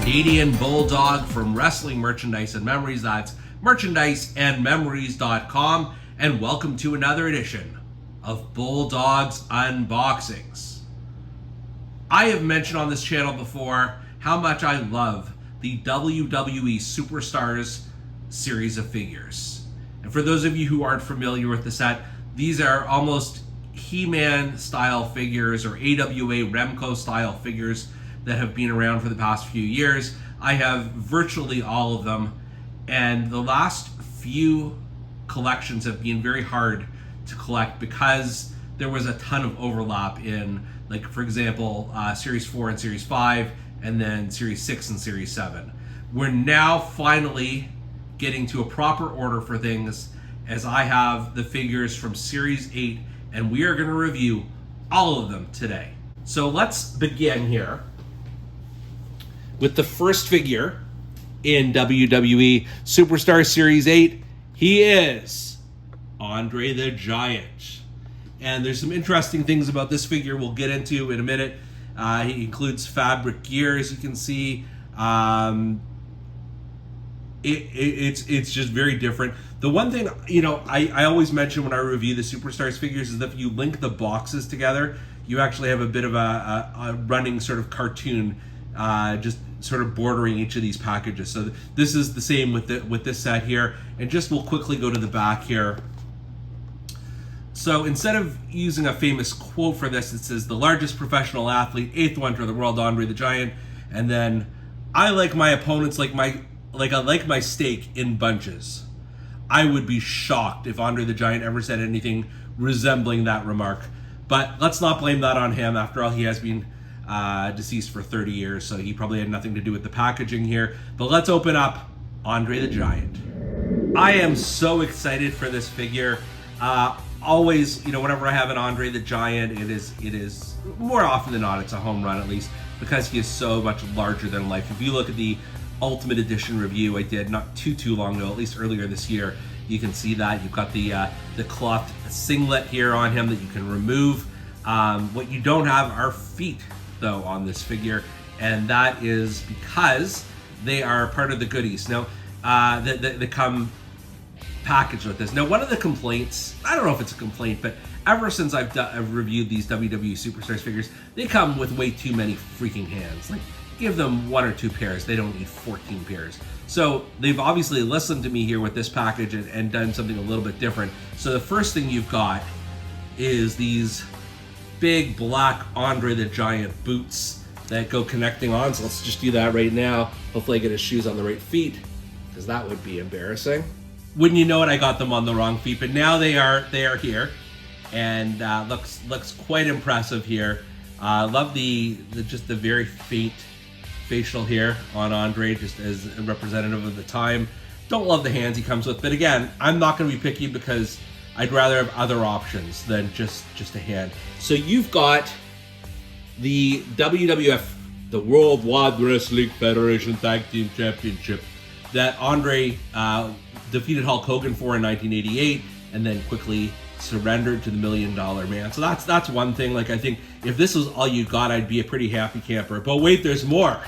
Canadian Bulldog from Wrestling Merchandise and Memories. That's merchandiseandmemories.com. And welcome to another edition of Bulldog's Unboxings. I have mentioned on this channel before how much I love the WWE Superstars series of figures. And for those of you who aren't familiar with the set, these are almost He-Man style figures or AWA Remco style figures that have been around for the past few years. I have virtually all of them, and the last few collections have been very hard to collect because there was a ton of overlap in, like, for example, Series 4 and Series 5, and then Series 6 and Series 7. We're now finally getting to a proper order for things, as I have the figures from Series 8, and we are going to review all of them today. So let's begin here with the first figure in WWE Superstars Series 8. He is Andre the Giant. And there's some interesting things about this figure we'll get into in a minute. He includes fabric gear, as you can see. It's just very different. The one thing, I always mention when I review the Superstars figures is that if you link the boxes together, you actually have a bit of a running sort of cartoon just sort of bordering each of these packages. So this is the same with this set here. And just we'll quickly go to the back here. So instead of using a famous quote for this, it says, "The largest professional athlete, 8th wonder of the world, Andre the Giant." And then, "I like my opponents like I like my steak in bunches." I would be shocked if Andre the Giant ever said anything resembling that remark. But let's not blame that on him. After all, he has been deceased for 30 years, so he probably had nothing to do with the packaging here. But let's open up Andre the Giant. I am so excited for this figure. Always, whenever I have an Andre the Giant, it is more often than not, it's a home run, at least, because he is so much larger than life. If you look at the Ultimate Edition review I did not too long ago, at least earlier this year, you can see that. You've got the cloth singlet here on him that you can remove. What you don't have are feet, though, on this figure, and that is because they are part of the goodies. Now, they come packaged with this. Now, one of the complaints, I don't know if it's a complaint, but ever since I've reviewed these WWE Superstars figures, they come with way too many freaking hands. Like, give them 1 or 2 pairs. They don't need 14 pairs. So they've obviously listened to me here with this package and done something a little bit different. So the first thing you've got is these big black Andre the Giant boots that go connecting on. So let's just do that right now. Hopefully I get his shoes on the right feet, because that would be embarrassing. Wouldn't you know it, I got them on the wrong feet, but now they are here, and looks quite impressive here. Love the very faint facial here on Andre, just as a representative of the time. Don't love the hands he comes with, but again, I'm not going to be picky because I'd rather have other options than just a hand. So you've got the WWF, the World Wide Wrestling Federation Tag Team Championship, that Andre defeated Hulk Hogan for in 1988, and then quickly surrendered to the $1 Million Man. So that's one thing. Like, I think if this was all you got, I'd be a pretty happy camper. But wait, there's more.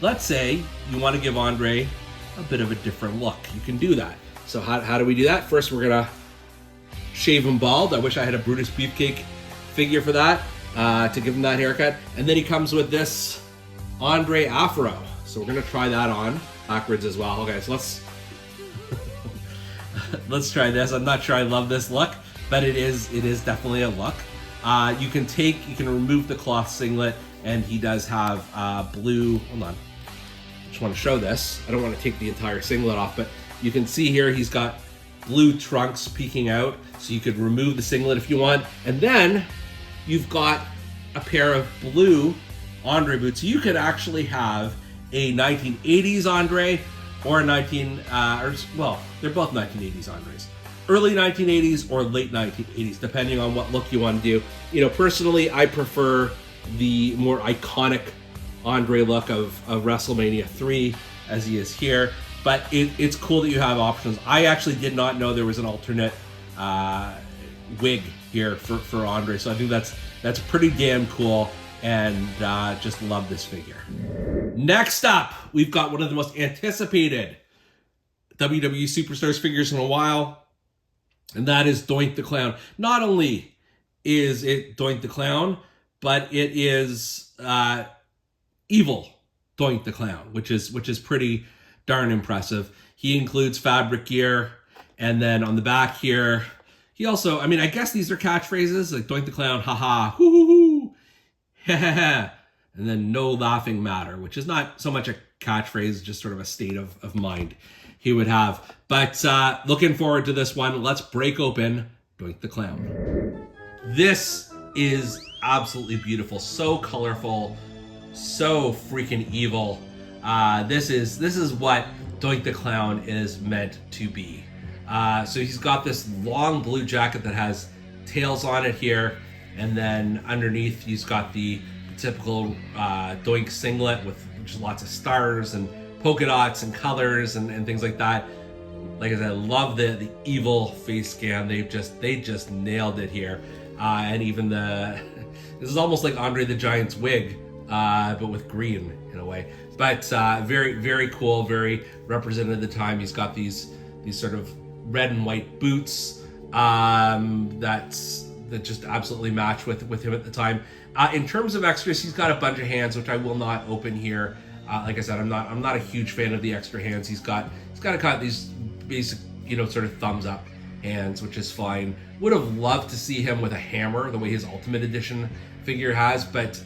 Let's say you want to give Andre a bit of a different look. You can do that. So how do we do that? First, we're gonna shave him bald. I wish I had a Brutus Beefcake figure for that, to give him that haircut. And then he comes with this Andre Afro. So we're gonna try that on backwards as well. Okay, so let's try this. I'm not sure I love this look, but it is definitely a look. You can remove the cloth singlet, and he does have blue. Hold on, I just want to show this. I don't want to take the entire singlet off, but you can see here he's got blue trunks peeking out, so you could remove the singlet if you want. And then you've got a pair of blue Andre boots. You could actually have a 1980s Andre or they're both 1980s Andres. Early 1980s or late 1980s, depending on what look you want to do. Personally, I prefer the more iconic Andre look of WrestleMania 3, as he is here. But it's cool that you have options. I actually did not know there was an alternate wig here for Andre, so I think that's pretty damn cool, and just love this figure. Next up, we've got one of the most anticipated WWE Superstars figures in a while, and that is Doink the Clown. Not only is it Doink the Clown, but it is evil Doink the Clown, which is pretty darn impressive. He includes fabric gear, and then on the back here, he also, I mean, I guess these are catchphrases, like Doink the Clown, haha, hoo hoo hoo, ha ha ha, and then no laughing matter, which is not so much a catchphrase, just sort of a state of mind he would have. But looking forward to this one. Let's break open Doink the Clown. This is absolutely beautiful, so colorful, so freaking evil. This is what Doink the Clown is meant to be. So he's got this long blue jacket that has tails on it here, and then underneath he's got the typical Doink singlet with just lots of stars and polka dots and colors and things like that. Like I said, I love the evil face scan. They just nailed it here. And even this is almost like Andre the Giant's wig, but with green in a way. But very, very cool, very representative of the time. He's got these sort of red and white boots that just absolutely match with him at the time. In terms of extras, he's got a bunch of hands, which I will not open here. Like I said, I'm not a huge fan of the extra hands. He's got these basic, sort of thumbs up hands, which is fine. Would have loved to see him with a hammer, the way his Ultimate Edition figure has, but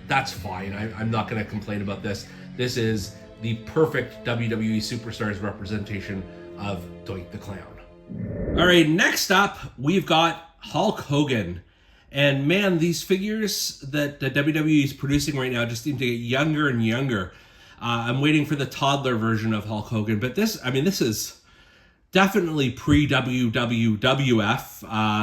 that's fine. I'm not going to complain about this. This is the perfect WWE Superstars representation of Doink the Clown. All right, next up, we've got Hulk Hogan. And man, these figures that WWE is producing right now just seem to get younger and younger. I'm waiting for the toddler version of Hulk Hogan, but this is definitely pre-WWF,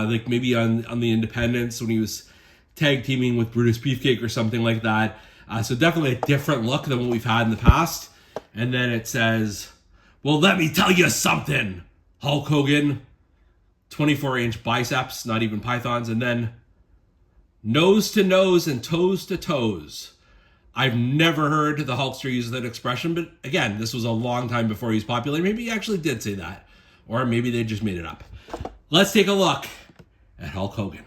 like maybe on the Independence when he was tag teaming with Brutus Beefcake or something like that. So definitely a different look than what we've had in the past. And then it says, well, let me tell you something, Hulk Hogan. 24-inch biceps, not even pythons. And then nose to nose and toes to toes. I've never heard the Hulkster use that expression, but again, this was a long time before he was popular. Maybe he actually did say that, or maybe they just made it up. Let's take a look at Hulk Hogan.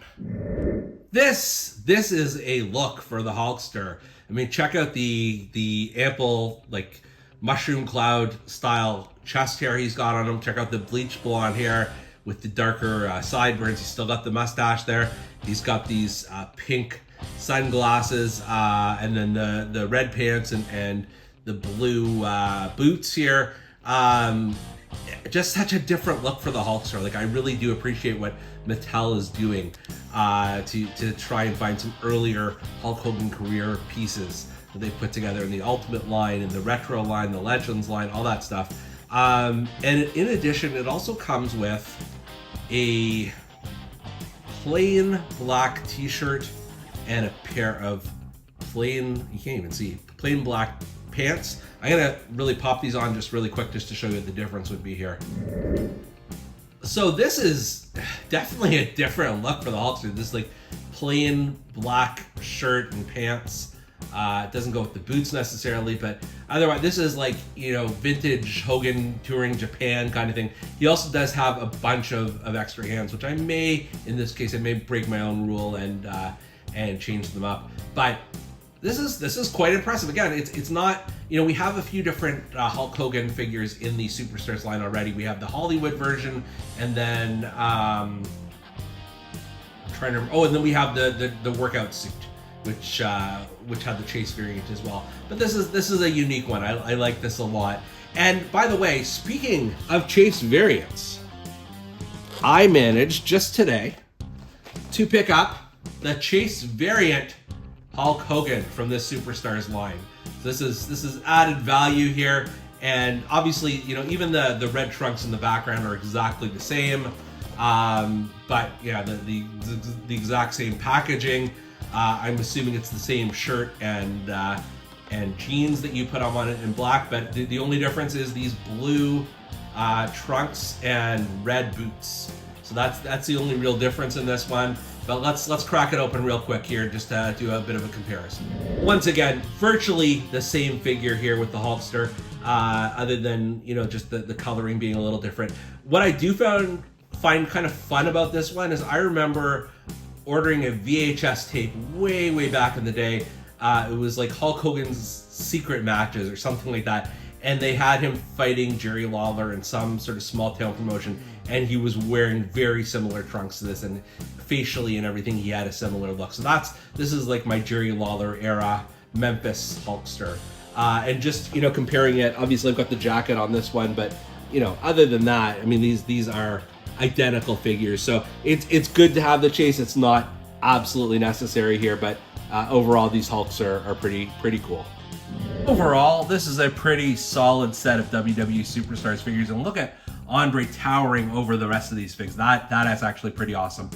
This is a look for the Hulkster. I mean, check out the ample, like, mushroom cloud style chest hair he's got on him. Check out the bleach blonde hair with the darker sideburns. He's still got the mustache there. He's got these pink sunglasses, and then the red pants and the blue boots here. Just such a different look for the Hulkster. Like, I really do appreciate what Mattel is doing to try and find some earlier Hulk Hogan career pieces that they put together in the Ultimate line, in the Retro line, the Legends line, all that stuff. And in addition, it also comes with a plain black t-shirt and a pair of plain, you can't even see, plain black pants. I'm gonna really pop these on just really quick just to show you what the difference would be here. So this is definitely a different look for the Hulkster. This is like plain black shirt and pants. It doesn't go with the boots necessarily, but otherwise this is like, vintage Hogan touring Japan kind of thing. He also does have a bunch of extra hands, which in this case, I may break my own rule and change them up. But this is quite impressive. Again, it's not, we have a few different Hulk Hogan figures in the Superstars line already. We have the Hollywood version, and then and then we have the workout suit, which had the Chase variant as well. But this is a unique one. I like this a lot. And by the way, speaking of Chase variants, I managed just today to pick up the Chase variant Hulk Hogan from this Superstars line. So this is added value here, and obviously, even the red trunks in the background are exactly the same. But yeah, the exact same packaging. I'm assuming it's the same shirt and jeans that you put on it in black, but the only difference is these blue trunks and red boots. So that's the only real difference in this one. But let's crack it open real quick here, just to do a bit of a comparison. Once again, virtually the same figure here with the Hulkster, other than, you know, just the coloring being a little different. What I do find kind of fun about this one is I remember ordering a VHS tape way back in the day. It was like Hulk Hogan's secret matches or something like that, and they had him fighting Jerry Lawler in some sort of small town promotion, and he was wearing very similar trunks to this, and facially and everything he had a similar look. So this is like my Jerry Lawler era Memphis Hulkster. And just, you know, comparing it, obviously I've got the jacket on this one, but, you know, other than that, I mean, these are identical figures. So it's good to have the chase. It's not absolutely necessary here, but overall these Hulks are pretty cool. Overall, this is a pretty solid set of WWE Superstars figures, and look at Andre towering over the rest of these figs. That is actually pretty awesome.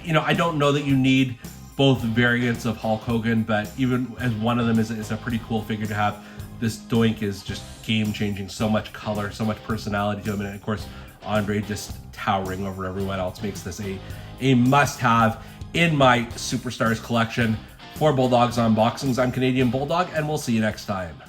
You know, I don't know that you need both variants of Hulk Hogan, but even as one of them is a pretty cool figure to have. This Doink is just game-changing, so much color, so much personality to him, and of course Andre just towering over everyone else makes this a must-have in my Superstars collection. For Bulldog's Unboxings, I'm Canadian Bulldog, and we'll see you next time.